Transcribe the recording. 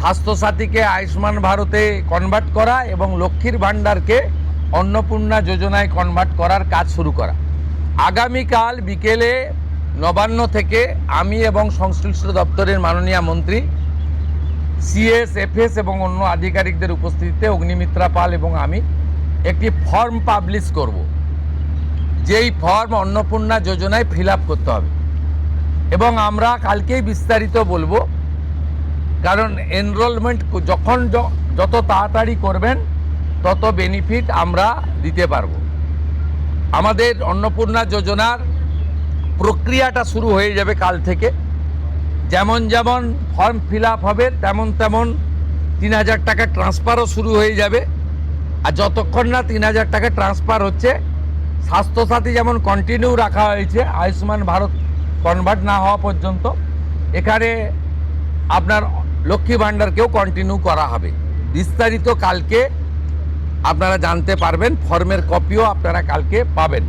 স্বাস্থ্যসাথীকে আয়ুষ্মান ভারতে কনভার্ট করা এবং লক্ষ্মীর ভাণ্ডারকে অন্নপূর্ণা যোজনায় কনভার্ট করার কাজ শুরু করা। আগামীকাল বিকেলে নবান্ন থেকে আমি এবং সংশ্লিষ্ট দপ্তরের মাননীয় মন্ত্রী, সিএস, এফএস এবং অন্য আধিকারিকদের উপস্থিতিতে অগ্নিমিত্রা পাল এবং আমি একটি ফর্ম পাবলিশ করব, যেই ফর্ম অন্নপূর্ণা যোজনায় ফিল আপ করতে হবে এবং আমরা কালকেই বিস্তারিত বলবো। কারণ এনরোলমেন্ট যখন যত তাড়াতাড়ি করবেন তত বেনিফিট আমরা দিতে পারবো। আমাদের অন্নপূর্ণা যোজনার প্রক্রিয়াটা শুরু হয়ে যাবে কাল থেকে। যেমন যেমন ফর্ম ফিল আপ হবে তেমন তেমন ৩,০০০ টাকা ট্রান্সফারও শুরু হয়ে যাবে। আর যতক্ষণ না ৩,০০০ টাকা ট্রান্সফার হচ্ছে, স্বাস্থ্যসাথী যেমন কন্টিনিউ রাখা হয়েছে আয়ুষ্মান ভারত কনভার্ট না হওয়া পর্যন্ত, এখানে আপনার লক্ষ্মী ভাণ্ডারকেও কন্টিনিউ করা হবে। বিস্তারিত কালকে আপনারা জানতে পারবেন, ফর্মের কপিও আপনারা কালকে পাবেন।